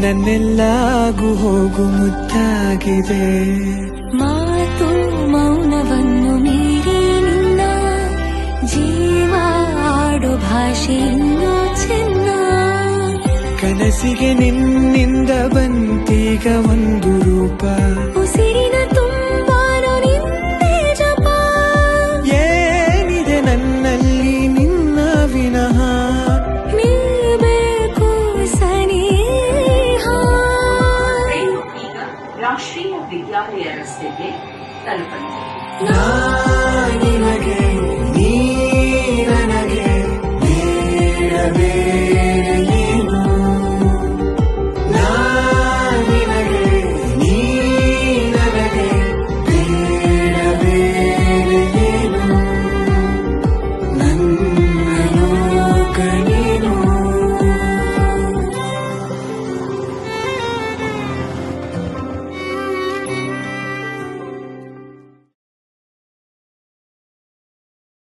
ನನ್ನೆಲ್ಲಾಗು ಹೋಗು ಮುದ್ದಾಗಿದೆ. ಮಾತು ಮೌನವನ್ನು ಮೀರಿ ನಿನ್ನ ಜೀವ ಆಡೋ ಭಾಷೆ ಇನ್ನೂ ಚೆನ್ನ. ಕನಸಿಗೆ ನಿನ್ನಿಂದ ಬಂತೀಗ ಒಂದು ರೂಪ, ಉಸಿರಿನ ತುಂಬಾನು ನಿಂದೆ ಜಪ. ಏನಿದೆ ನನ್ನಲ್ಲಿ ನಿನ್ನ ವಿನಃ, ನೀಬೇಕು ಸನಿಹ. ಈಗ ರಾಷ್ಟ್ರೀಯ ವಿದ್ಯಾಲಯ ರಸ್ತೆಗೆ ತಲುಪಲಿದೆ.